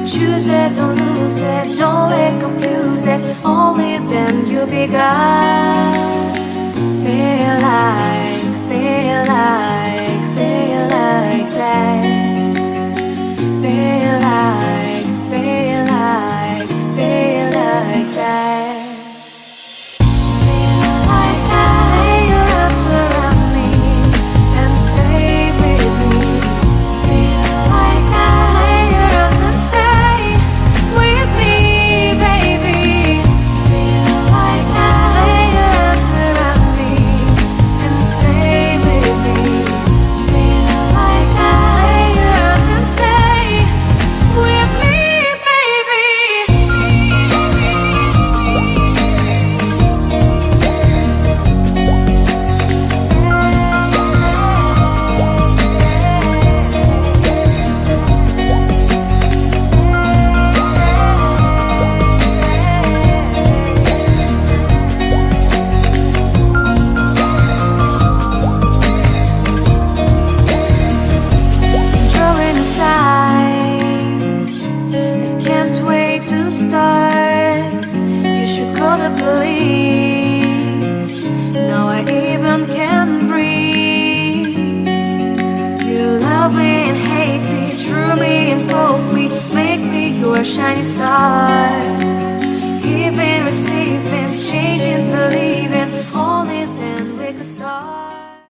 Choose it, don't lose it, don't let confuse it. Only then you begun. Feel like, feel like, feel like that. Feel like, feel like, feel like that. Feel like that. Lay your arms around me and stay with me. Feel like that. Lay your arms and stay with me, baby. Feel like that. Lay your arms around me and stay with me. Feel like that. Lay your arms and stay with me, baby. Drawing aside, I can't wait to start. You should call the police. Now I even can breathe. You love me and hate me, true me and false me, make me your shining star.